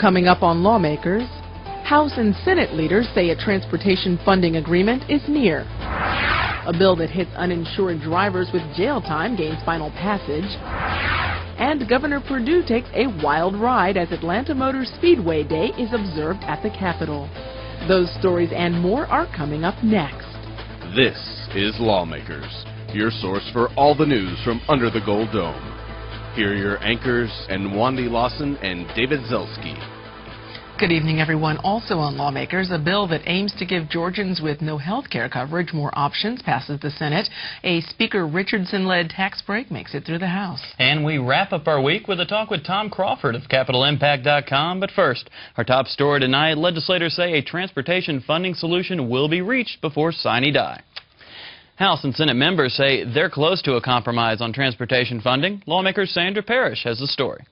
Coming up on Lawmakers, House and Senate leaders say a transportation funding agreement is near. A bill that hits uninsured drivers with jail time gains final passage. And Governor Perdue takes a wild ride as Atlanta Motor Speedway Day is observed at the Capitol. Those stories and more are coming up next. This is Lawmakers, your source for all the news from under the Gold Dome. Here are your anchors, and Wandy Lawson and David Zelski. Good evening, everyone. Also on Lawmakers, a bill that aims to give Georgians with no health care coverage more options passes the Senate. A Speaker Richardson-led tax break makes it through the House. And we wrap up our week with a talk with Tom Crawford of CapitolImpact.com. But first, our top story tonight, legislators say a transportation funding solution will be reached before sine die. House and Senate members say they're close to a compromise on transportation funding. Lawmakers Sandra Parrish has the story.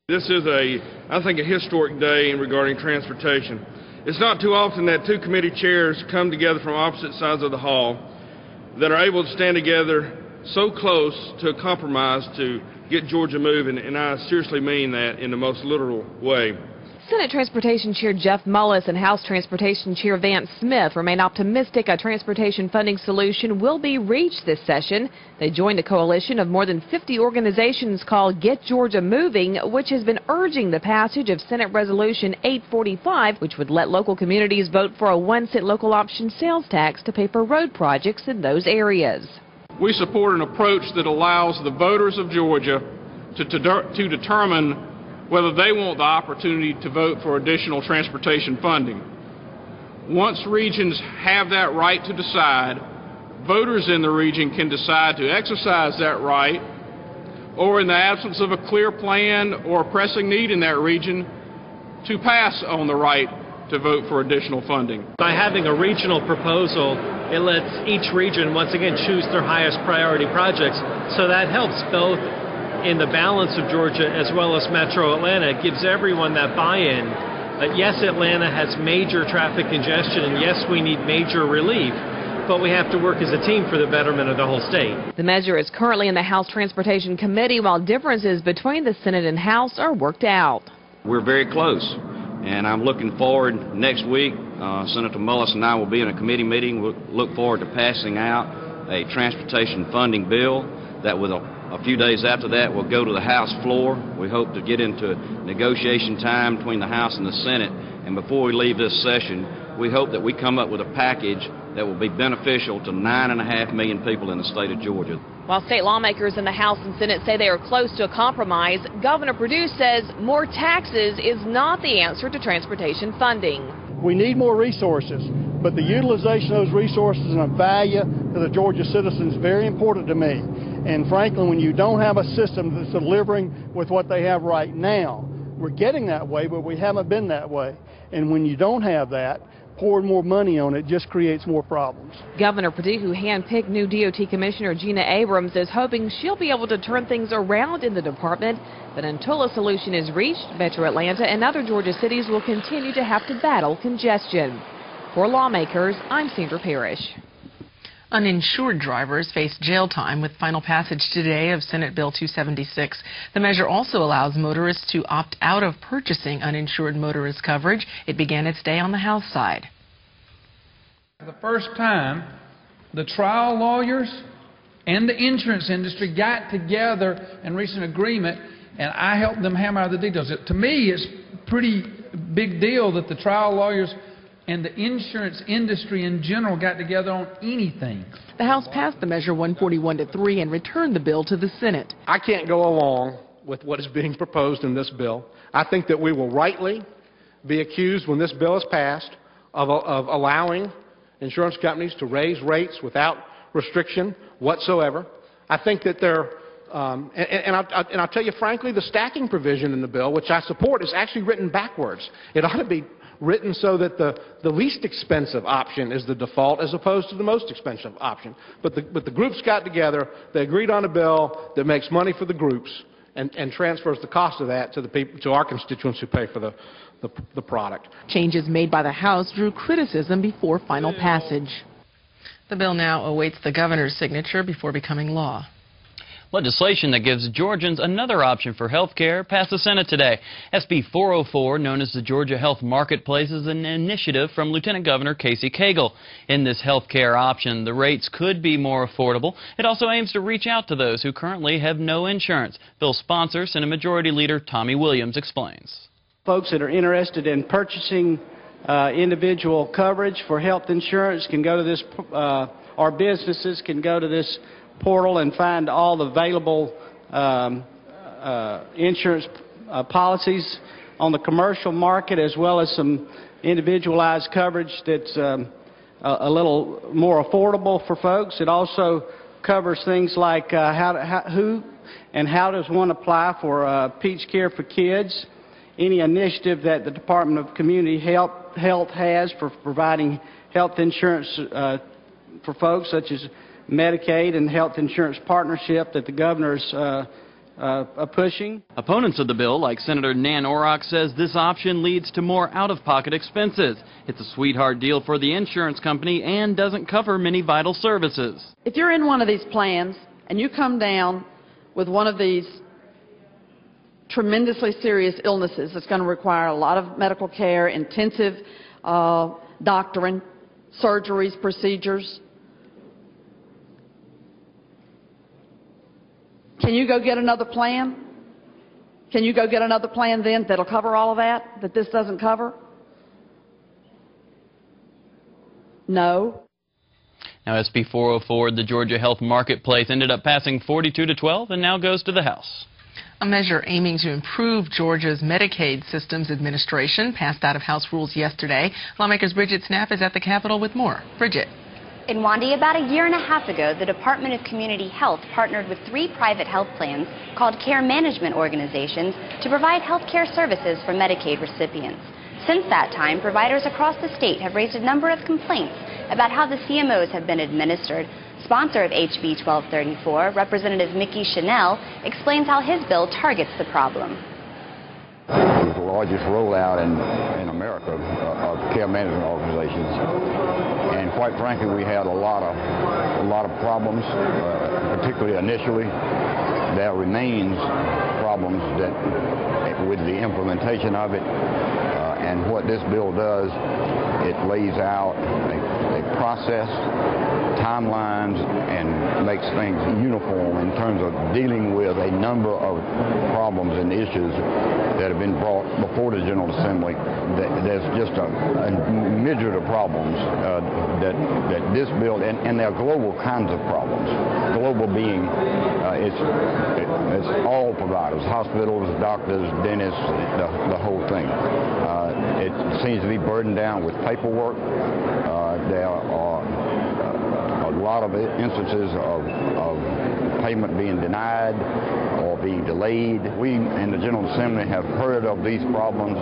This is I think, a historic day regarding transportation. It's not too often that two committee chairs come together from opposite sides of the hall that are able to stand together so close to a compromise to get Georgia moving, and I seriously mean that in the most literal way. Senate Transportation Chair Jeff Mullis and House Transportation Chair Vance Smith remain optimistic a transportation funding solution will be reached this session. They joined a coalition of more than 50 organizations called Get Georgia Moving, which has been urging the passage of Senate Resolution 845, which would let local communities vote for a 1-cent local option sales tax to pay for road projects in those areas. We support an approach that allows the voters of Georgia to determine whether they want the opportunity to vote for additional transportation funding. Once regions have that right to decide, voters in the region can decide to exercise that right, or in the absence of a clear plan or pressing need in that region, to pass on the right to vote for additional funding. By having a regional proposal, it lets each region once again choose their highest priority projects, so that helps both in the balance of Georgia as well as Metro Atlanta. It gives everyone that buy-in. Yes, Atlanta has major traffic congestion, and yes, we need major relief, but we have to work as a team for the betterment of the whole state. The measure is currently in the House Transportation Committee, while differences between the Senate and House are worked out. We're very close, and I'm looking forward next week. Senator Mullis and I will be in a committee meeting. We'll look forward to passing out a transportation funding bill that will a few days after that, we'll go to the House floor. We hope to get into negotiation time between the House and the Senate. And before we leave this session, we hope that we come up with a package that will be beneficial to 9.5 million people in the state of Georgia. While state lawmakers in the House and Senate say they are close to a compromise, Governor Perdue says more taxes is not the answer to transportation funding. We need more resources, but the utilization of those resources and the value to the Georgia citizens is very important to me. And frankly, when you don't have a system that's delivering with what they have right now, we're getting that way, but we haven't been that way. And when you don't have that, pouring more money on it just creates more problems. Governor Perdue, who handpicked new DOT Commissioner Gina Abrams, is hoping she'll be able to turn things around in the department. But until a solution is reached, Metro Atlanta and other Georgia cities will continue to have to battle congestion. For Lawmakers, I'm Sandra Parrish. Uninsured drivers face jail time with final passage today of Senate Bill 276. The measure also allows motorists to opt out of purchasing uninsured motorist coverage. It began its day on the House side. For the first time, the trial lawyers and the insurance industry got together and reached an agreement, and I helped them hammer out the details. To me, it's a pretty big deal that the trial lawyers and the insurance industry in general got together on anything. The House passed the measure 141-3 and returned the bill to the Senate. I can't go along with what is being proposed in this bill. I think that we will rightly be accused when this bill is passed of allowing insurance companies to raise rates without restriction whatsoever. I think that I'll tell you frankly, the stacking provision in the bill, which I support, is actually written backwards. It ought to be written so that the least expensive option is the default as opposed to the most expensive option. But the groups got together, they agreed on a bill that makes money for the groups and transfers the cost of that to the people, to our constituents who pay for the product. Changes made by the House drew criticism before final passage. The bill now awaits the governor's signature before becoming law. Legislation that gives Georgians another option for health care passed the Senate today. SB 404, known as the Georgia Health Marketplace, is an initiative from Lieutenant Governor Casey Cagle. In this health care option, the rates could be more affordable. It also aims to reach out to those who currently have no insurance. Bill's sponsor, Senate Majority Leader Tommy Williams, explains. Folks that are interested in purchasing individual coverage for health insurance can go to this, our businesses can go to this portal and find all the available insurance policies on the commercial market, as well as some individualized coverage that's a little more affordable for folks. It also covers things like who and how does one apply for Peach Care for Kids, any initiative that the Department of Community Health has for providing health insurance for folks, such as Medicaid and health insurance partnership that the governor's pushing. Opponents of the bill, like Senator Nan Orrock, says this option leads to more out-of-pocket expenses. It's a sweetheart deal for the insurance company and doesn't cover many vital services. If you're in one of these plans and you come down with one of these tremendously serious illnesses that's going to require a lot of medical care, intensive doctoring, surgeries, procedures, can you go get another plan? Can you go get another plan then that'll cover all of that this doesn't cover? No. Now, SB 404, the Georgia Health Marketplace, ended up passing 42-12 and now goes to the House. A measure aiming to improve Georgia's Medicaid systems administration passed out of House rules yesterday. Lawmakers Bridget Snapp is at the Capitol with more. Bridget. In Wandy, about a year and a half ago, the Department of Community Health partnered with 3 private health plans called care management organizations to provide health care services for Medicaid recipients. Since that time, providers across the state have raised a number of complaints about how the CMOs have been administered. Sponsor of HB 1234, Representative Mickey Chanel, explains how his bill targets the problem. It was the largest rollout in America of care management organizations, and quite frankly, we had a lot of problems, particularly initially. There remains problems that with the implementation of it, and what this bill does, it lays out a process, timelines, and makes things uniform in terms of dealing with a number of problems and issues that have been brought before the General Assembly. There's just a myriad of problems that this bill, and there are global kinds of problems. Global being, it's all providers, hospitals, doctors, dentists, the whole thing. It seems to be burdened down with paperwork. There are a lot of instances of payment being denied or being delayed. We in the General Assembly have heard of these problems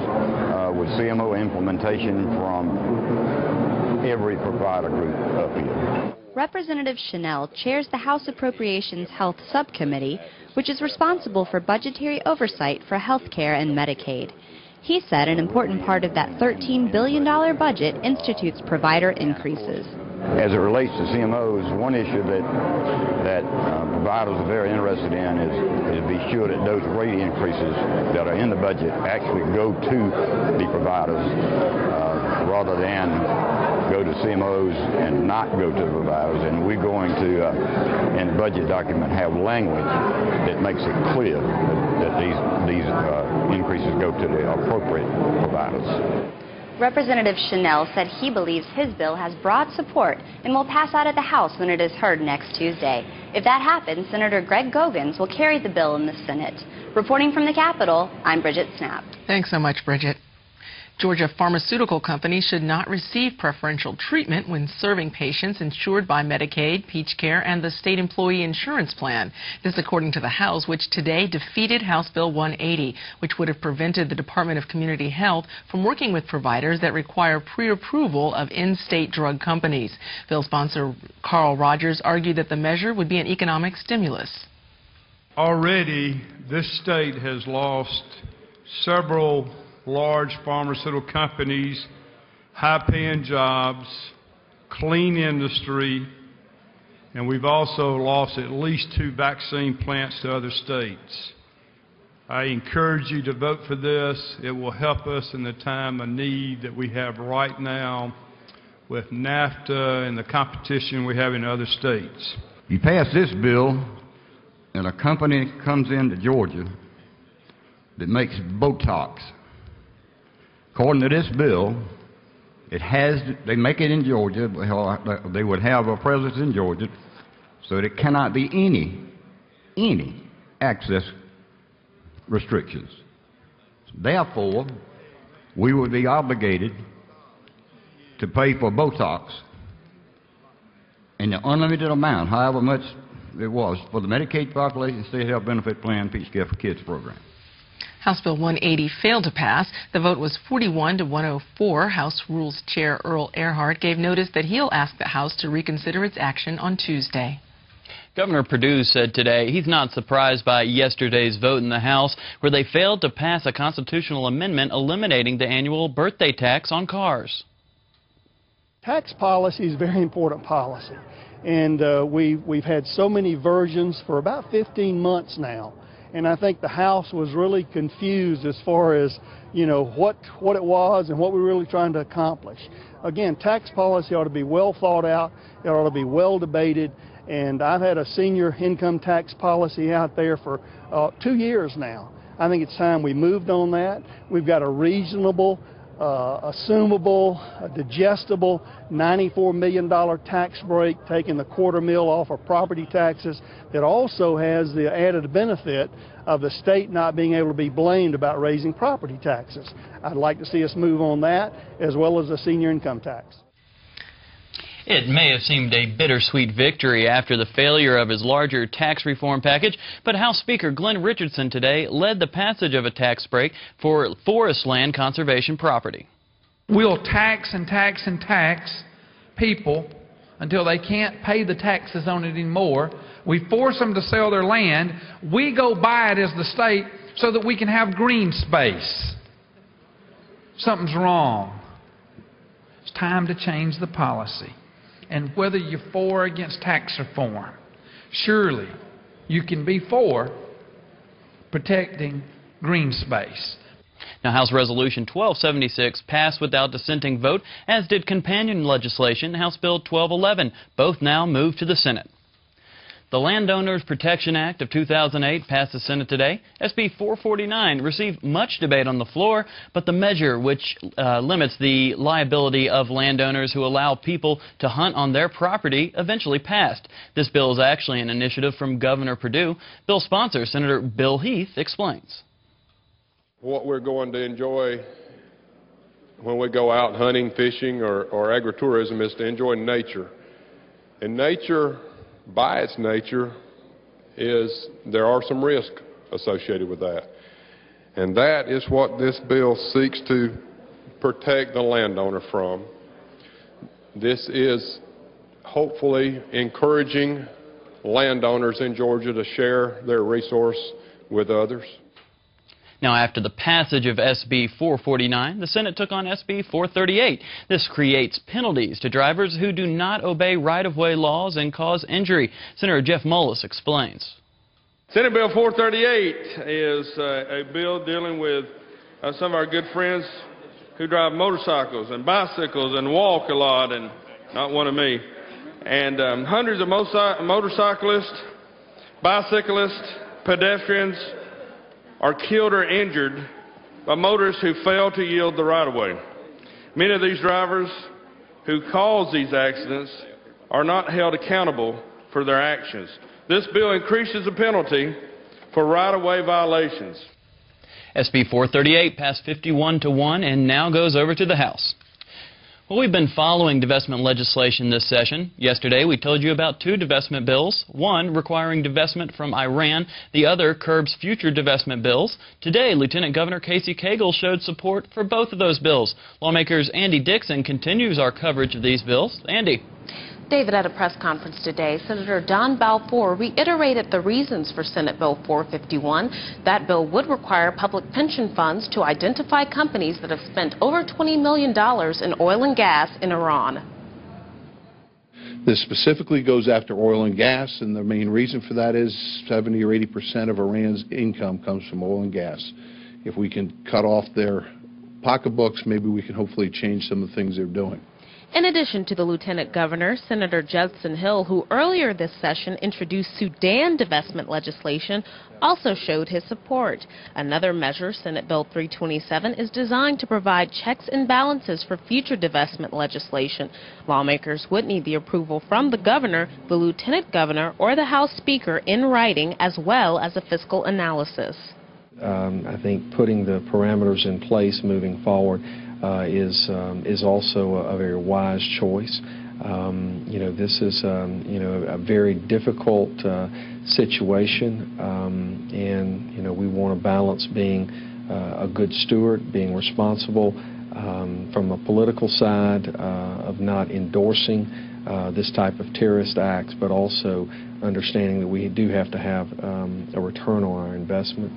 with CMO implementation from every provider group up here. Representative Chanel chairs the House Appropriations Health Subcommittee, which is responsible for budgetary oversight for health care and Medicaid. He said an important part of that $13 billion budget institutes provider increases. As it relates to CMOs, one issue that providers are very interested in is to be sure that those rate increases that are in the budget actually go to the providers rather than go to CMOs and not go to the providers. And we're going to, in the budget document, have language that makes it clear that these increases go to the appropriate providers. Representative Chanel said he believes his bill has broad support and will pass out of the House when it is heard next Tuesday. If that happens, Senator Greg Gogans will carry the bill in the Senate. Reporting from the Capitol, I'm Bridget Snapp. Thanks so much, Bridget. Georgia pharmaceutical companies should not receive preferential treatment when serving patients insured by Medicaid, Peach Care, and the State Employee Insurance Plan. This according to the House, which today defeated House Bill 180, which would have prevented the Department of Community Health from working with providers that require pre-approval of in-state drug companies. Bill sponsor Carl Rogers argued that the measure would be an economic stimulus. Already, this state has lost several large pharmaceutical companies, high-paying jobs, clean industry, and we've also lost at least 2 vaccine plants to other states. I encourage you to vote for this. It will help us in the time of need that we have right now with NAFTA and the competition we have in other states. You pass this bill, and a company comes into Georgia that makes Botox. According to this bill, they make it in Georgia. They would have a presence in Georgia, so there cannot be any access restrictions. Therefore, we would be obligated to pay for Botox in the unlimited amount, however much it was, for the Medicaid population, State Health Benefit Plan, Peach Care for Kids program. House Bill 180 failed to pass. The vote was 41 to 104. House Rules Chair Earl Earhart gave notice that he'll ask the House to reconsider its action on Tuesday. Governor Perdue said today he's not surprised by yesterday's vote in the House, where they failed to pass a constitutional amendment eliminating the annual birthday tax on cars. Tax policy is very important policy, and we've had so many versions for about 15 months now, and I think the House was really confused as far as, you know, what it was and what we were really trying to accomplish. Again, tax policy ought to be well thought out, it ought to be well debated, and I've had a senior income tax policy out there for 2 years now. I think it's time we moved on that. We've got a reasonable, assumable, digestible $94 million tax break, taking the $250,000 off of property taxes, that also has the added benefit of the state not being able to be blamed about raising property taxes. I'd like to see us move on that, as well as the senior income tax. It may have seemed a bittersweet victory after the failure of his larger tax reform package, but House Speaker Glenn Richardson today led the passage of a tax break for forest land conservation property. We'll tax and tax and tax people until they can't pay the taxes on it anymore. We force them to sell their land. We go buy it as the state so that we can have green space. Something's wrong. It's time to change the policy. And whether you're for or against tax reform, surely you can be for protecting green space. Now, House Resolution 1276 passed without dissenting vote, as did companion legislation, House Bill 1211. Both now move to the Senate. The Landowners Protection Act of 2008 passed the Senate today. SB 449 received much debate on the floor, but the measure, which limits the liability of landowners who allow people to hunt on their property, eventually passed. This bill is actually an initiative from Governor Perdue. Bill sponsor, Senator Bill Heath, explains. What we're going to enjoy when we go out hunting, fishing, or agritourism is to enjoy nature. And nature, by its nature, there are some risks associated with that. And that is what this bill seeks to protect the landowner from. This is hopefully encouraging landowners in Georgia to share their resource with others. Now, after the passage of SB 449, the Senate took on SB 438. This creates penalties to drivers who do not obey right-of-way laws and cause injury. Senator Jeff Mullis explains. Senate Bill 438 is a bill dealing with some of our good friends who drive motorcycles and bicycles and walk a lot, and not one of me. And hundreds of motorcyclists, bicyclists, pedestrians are killed or injured by motorists who fail to yield the right-of-way. Many of these drivers who cause these accidents are not held accountable for their actions. This bill increases the penalty for right-of-way violations. SB 438 passed 51-1 and now goes over to the House. Well, we've been following divestment legislation this session. Yesterday, we told you about 2 divestment bills, one requiring divestment from Iran, the other curbs future divestment bills. Today, Lieutenant Governor Casey Cagle showed support for both of those bills. Lawmakers Andy Dixon continues our coverage of these bills. Andy. David, at a press conference today, Senator Don Balfour reiterated the reasons for Senate Bill 451. That bill would require public pension funds to identify companies that have spent over $20 million in oil and gas in Iran. This specifically goes after oil and gas, and the main reason for that is 70 or 80% of Iran's income comes from oil and gas. If we can cut off their pocketbooks, maybe we can hopefully change some of the things they're doing. In addition to the Lieutenant Governor, Senator Judson Hill, who earlier this session introduced Sudan divestment legislation, also showed his support. Another measure, Senate Bill 327, is designed to provide checks and balances for future divestment legislation. Lawmakers would need the approval from the governor, the lieutenant governor, or the House Speaker in writing, as well as a fiscal analysis. I think putting the parameters in place moving forward is also a very wise choice. This is a very difficult situation, and we want to balance being a good steward, being responsible from a political side of not endorsing this type of terrorist acts, but also understanding that we do have to have a return on our investment.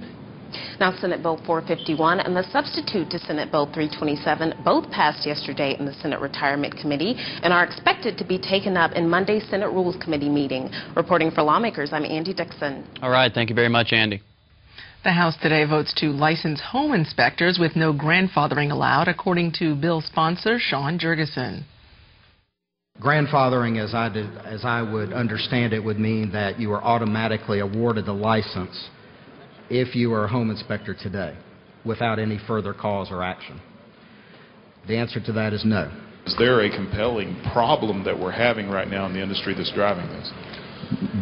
Now, Senate Bill 451 and the substitute to Senate Bill 327 both passed yesterday in the Senate Retirement Committee and are expected to be taken up in Monday's Senate Rules Committee meeting. Reporting for Lawmakers, I'm Andy Dixon. All right, thank you very much, Andy. The House today votes to license home inspectors with no grandfathering allowed, according to bill sponsor Sean Jurgensen. Grandfathering, as I would understand it, would mean that you are automatically awarded the license if you are a home inspector today, without any further cause or action. The answer to that is no. Is there a compelling problem that we're having right now in the industry that's driving this?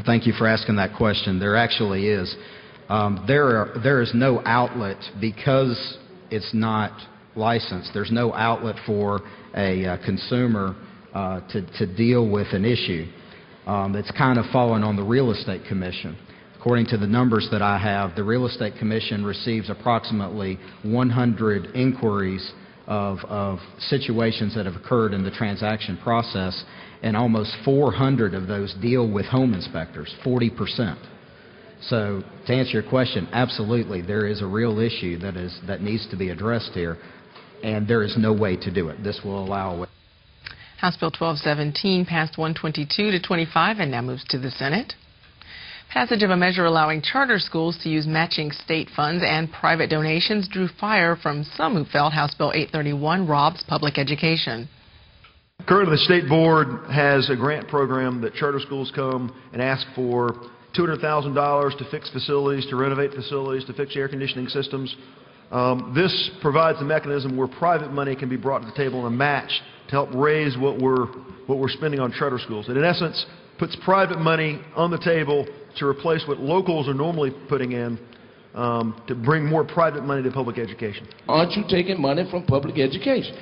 Thank you for asking that question. There actually is. There is no outlet because it's not licensed. There's no outlet for a consumer to deal with an issue. It's kind of fallen on the Real Estate Commission. According to the numbers that I have, the Real Estate Commission receives approximately 100 inquiries of situations that have occurred in the transaction process, and almost 400 of those deal with home inspectors, 40%. So to answer your question, absolutely, there is a real issue that needs to be addressed here, and there is no way to do it. This will allow it. House Bill 1217 passed 122 to 25 and now moves to the Senate. Passage of a measure allowing charter schools to use matching state funds and private donations drew fire from some who felt House Bill 831 robs public education. Currently, the State Board has a grant program that charter schools come and ask for $200,000 to fix facilities, to renovate facilities, to fix air conditioning systems. This provides a mechanism where private money can be brought to the table and matched to help raise what we're spending on charter schools. And in essence, puts private money on the table to replace what locals are normally putting in to bring more private money to public education. Aren't you taking money from public education?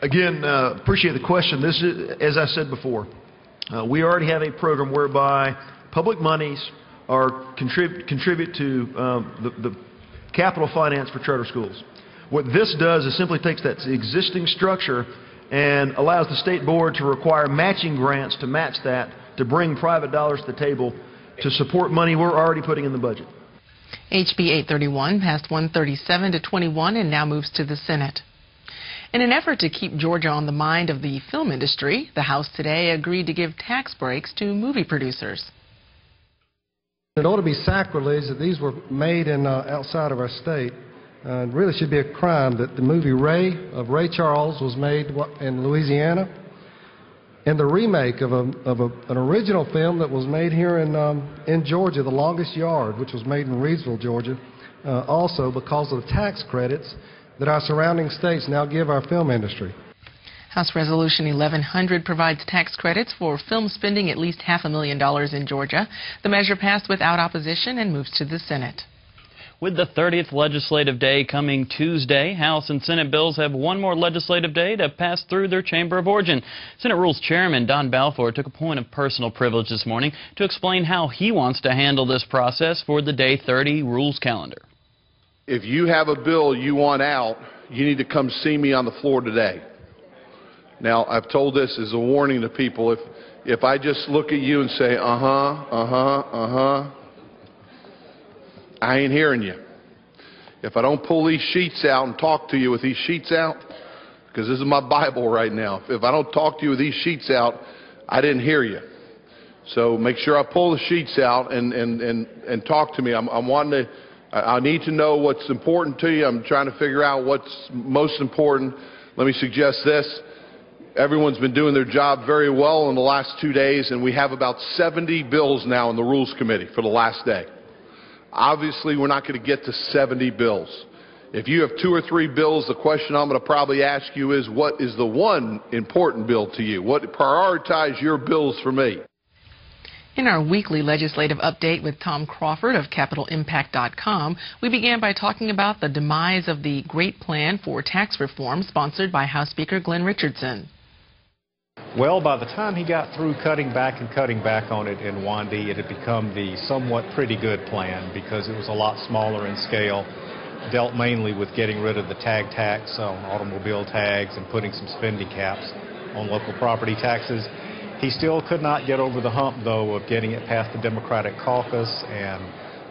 Again, appreciate the question. This is, as I said before, we already have a program whereby public monies are contribute to the capital finance for charter schools. What this does is simply takes that existing structure and allows the State Board to require matching grants to match that, to bring private dollars to the table to support money we're already putting in the budget. HB 831 passed 137 to 21 and now moves to the Senate. In an effort to keep Georgia on the mind of the film industry, the House today agreed to give tax breaks to movie producers. It ought to be sacrilege that these were made in outside of our state. It really should be a crime that the movie Ray of Ray Charles was made in Louisiana, and the remake of an original film that was made here in Georgia, The Longest Yard, which was made in Reidsville, Georgia, also because of the tax credits that our surrounding states now give our film industry. House Resolution 1100 provides tax credits for film spending at least $500,000 in Georgia. The measure passed without opposition and moves to the Senate. With the 30th legislative day coming Tuesday, House and Senate bills have one more legislative day to pass through their chamber of origin. Senate Rules Chairman Don Balfour took a point of personal privilege this morning to explain how he wants to handle this process for the Day 30 Rules calendar. If you have a bill you want out, you need to come see me on the floor today. Now, I've told this as a warning to people. If I just look at you and say, I ain't hearing you. If I don't pull these sheets out and talk to you with these sheets out, because this is my Bible right now, if I don't talk to you with these sheets out, I didn't hear you. So make sure I pull the sheets out and talk to me. I need to know what's important to you. I'm trying to figure out what's most important. Let me suggest this. Everyone's been doing their job very well in the last 2 days, and we have about 70 bills now in the Rules Committee for the last day. Obviously, we're not going to get to 70 bills. If you have 2 or 3 bills, the question I'm going to probably ask you is, what is the one important bill to you? Prioritize your bills for me. In our weekly legislative update with Tom Crawford of CapitalImpact.com, we began by talking about the demise of the Great Plan for Tax Reform sponsored by House Speaker Glenn Richardson. Well, by the time he got through cutting back on it in Wandy, it had become the somewhat pretty good plan because it was a lot smaller in scale, dealt mainly with getting rid of the tag tax on automobile tags and putting some spending caps on local property taxes. He still could not get over the hump, though, of getting it past the Democratic caucus, and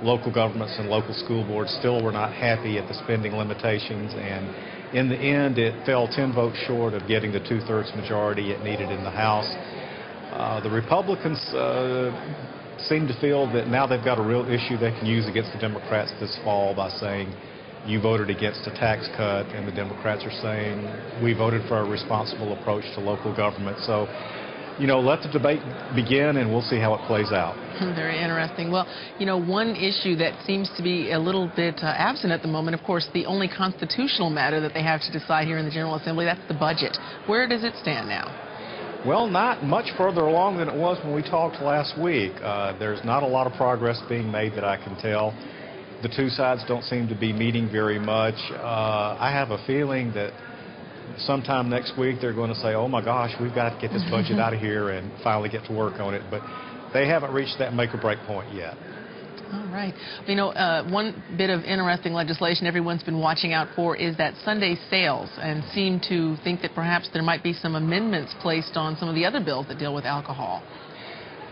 local governments and local school boards still were not happy at the spending limitations, and in the end it fell 10 votes short of getting the 2/3 majority it needed in the House. The Republicans seem to feel that now they've got a real issue they can use against the Democrats this fall by saying, you voted against a tax cut, and the Democrats are saying, we voted for a responsible approach to local government. So, you know, let the debate begin, and we'll see how it plays out. Very interesting. Well, you know, one issue that seems to be a little bit absent at the moment, of course, the only constitutional matter that they have to decide here in the General Assembly, that's the budget. Where does it stand now? Well, not much further along than it was when we talked last week. There's not a lot of progress being made that I can tell. The two sides don't seem to be meeting very much. I have a feeling that sometime next week they're going to say, oh my gosh, we've got to get this budget out of here and finally get to work on it. But they haven't reached that make or break point yet. All right. You know, one bit of interesting legislation everyone's been watching out for is that Sunday sales, and seem to think that perhaps there might be some amendments placed on some of the other bills that deal with alcohol.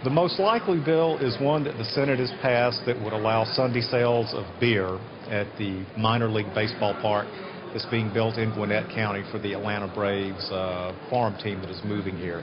The most likely bill is one that the Senate has passed that would allow Sunday sales of beer at the minor league baseball park that's being built in Gwinnett County for the Atlanta Braves farm team that is moving here.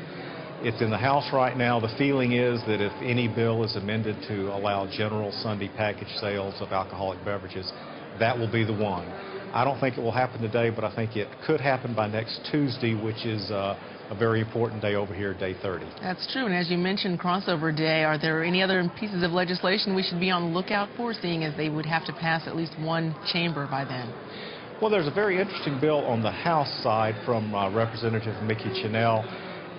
It's in the House right now. The feeling is that if any bill is amended to allow general Sunday package sales of alcoholic beverages, that will be the one. I don't think it will happen today, but I think it could happen by next Tuesday, which is a very important day over here, day 30. That's true, and as you mentioned, crossover day, are there any other pieces of legislation we should be on the lookout for, seeing as they would have to pass at least one chamber by then? Well, there's a very interesting bill on the House side from Representative Mickey Chenell.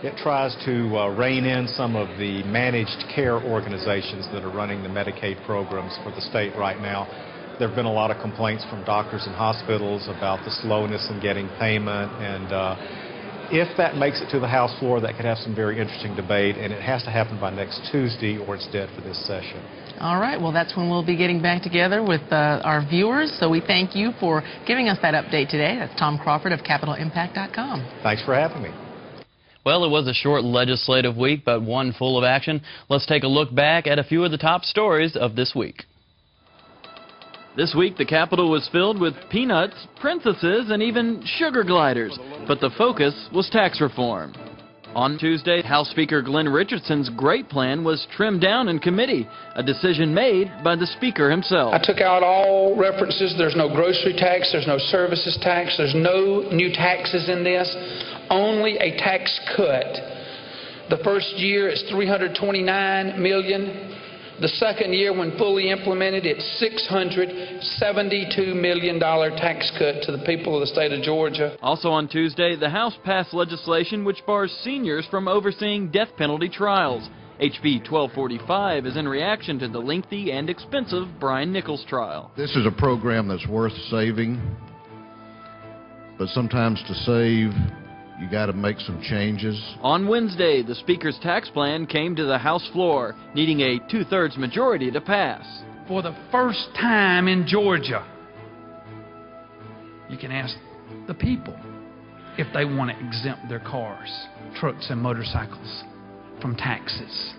It tries to rein in some of the managed care organizations that are running the Medicaid programs for the state right now. There have been a lot of complaints from doctors and hospitals about the slowness in getting payment, and if that makes it to the House floor, that could have some very interesting debate, and it has to happen by next Tuesday or it's dead for this session. All right, well, that's when we'll be getting back together with our viewers, so we thank you for giving us that update today. That's Tom Crawford of CapitalImpact.com. Thanks for having me. Well, it was a short legislative week, but one full of action. Let's take a look back at a few of the top stories of this week. This week, the Capitol was filled with peanuts, princesses, and even sugar gliders. But the focus was tax reform. On Tuesday, House Speaker Glenn Richardson's great plan was trimmed down in committee, a decision made by the Speaker himself. I took out all references. There's no grocery tax. There's no services tax. There's no new taxes in this. Only a tax cut. The first year it's $329 million. The second year, when fully implemented, it's $672 million tax cut to the people of the state of Georgia. Also on Tuesday, the House passed legislation which bars seniors from overseeing death penalty trials. HB 1245 is in reaction to the lengthy and expensive Brian Nichols trial. This is a program that's worth saving, but sometimes to save, you got to make some changes. On Wednesday, the Speaker's tax plan came to the House floor, needing a 2/3 majority to pass. For the first time in Georgia, you can ask the people if they want to exempt their cars, trucks, and motorcycles from taxes,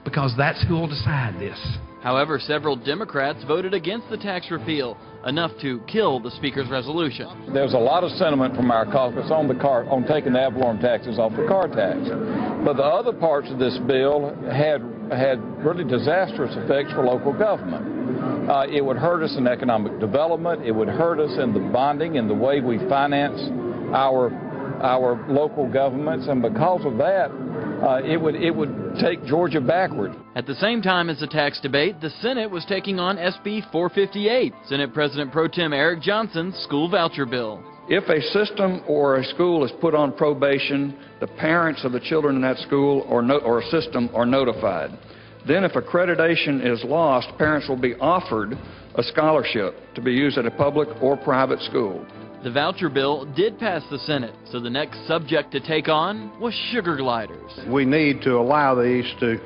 because that's who will decide this. However, several Democrats voted against the tax repeal, enough to kill the Speaker's resolution. There's a lot of sentiment from our caucus on taking the ad valorem taxes off the car tax. But the other parts of this bill had really disastrous effects for local government. It would hurt us in economic development. It would hurt us in the bonding and the way we finance our local governments, and because of that, it would take Georgia backward. At the same time as the tax debate, the Senate was taking on SB 458, Senate President Pro Tem Eric Johnson's school voucher bill. If a system or a school is put on probation, the parents of the children in that school or system are notified. Then if accreditation is lost, parents will be offered a scholarship to be used at a public or private school. The voucher bill did pass the Senate, so the next subject to take on was sugar gliders. We need to allow these to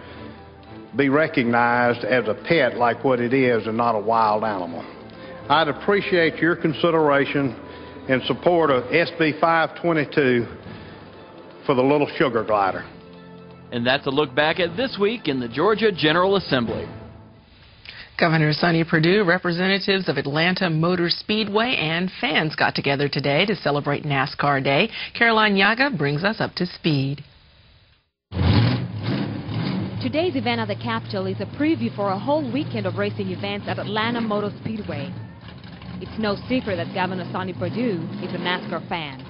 be recognized as a pet like what it is and not a wild animal. I'd appreciate your consideration in support of SB 522 for the little sugar glider. And that's a look back at this week in the Georgia General Assembly. Governor Sonny Perdue, representatives of Atlanta Motor Speedway, and fans got together today to celebrate NASCAR Day. Caroline Yaga brings us up to speed. Today's event at the Capitol is a preview for a whole weekend of racing events at Atlanta Motor Speedway. It's no secret that Governor Sonny Perdue is a NASCAR fan.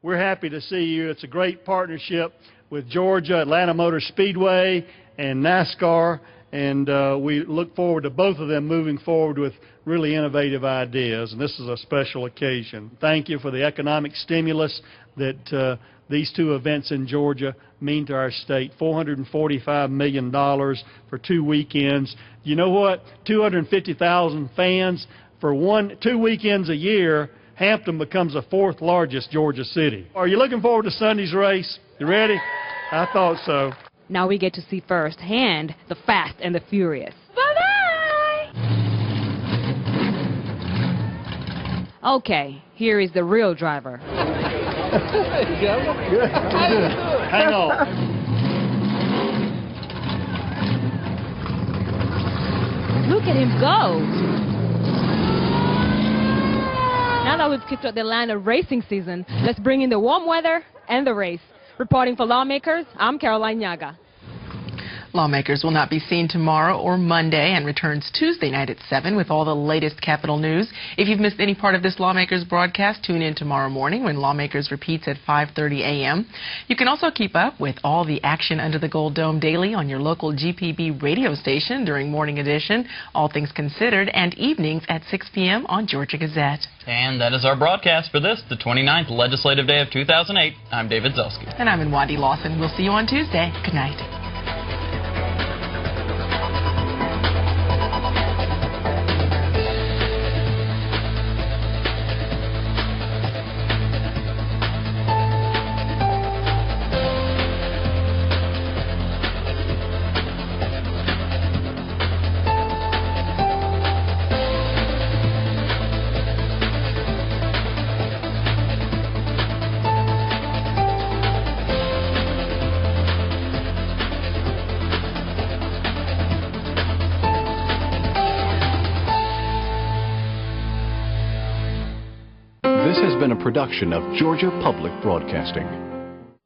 We're happy to see you. It's a great partnership with Georgia, Atlanta Motor Speedway, and NASCAR. And we look forward to both of them moving forward with really innovative ideas. And this is a special occasion. Thank you for the economic stimulus that these two events in Georgia mean to our state. $445 million for 2 weekends. You know what? 250,000 fans for 2 weekends a year. Hampton becomes the 4th largest Georgia city. Are you looking forward to Sunday's race? You ready? I thought so. Now we get to see firsthand the Fast and the Furious. Bye-bye! Okay, here is the real driver. Good. Hang on. Look at him go! Now that we've kicked off the Atlanta racing season, let's bring in the warm weather and the race. Reporting for Lawmakers, I'm Caroline Yaga. Lawmakers will not be seen tomorrow or Monday and returns Tuesday night at 7 with all the latest Capitol news. If you've missed any part of this Lawmakers broadcast, tune in tomorrow morning when Lawmakers repeats at 5:30 a.m. You can also keep up with all the action under the Gold Dome daily on your local GPB radio station during Morning Edition, All Things Considered, and evenings at 6 p.m. on Georgia Gazette. And that is our broadcast for this, the 29th Legislative Day of 2008. I'm David Zelski. And I'm Wadi Lawson. We'll see you on Tuesday. Good night. This has been a production of Georgia Public Broadcasting.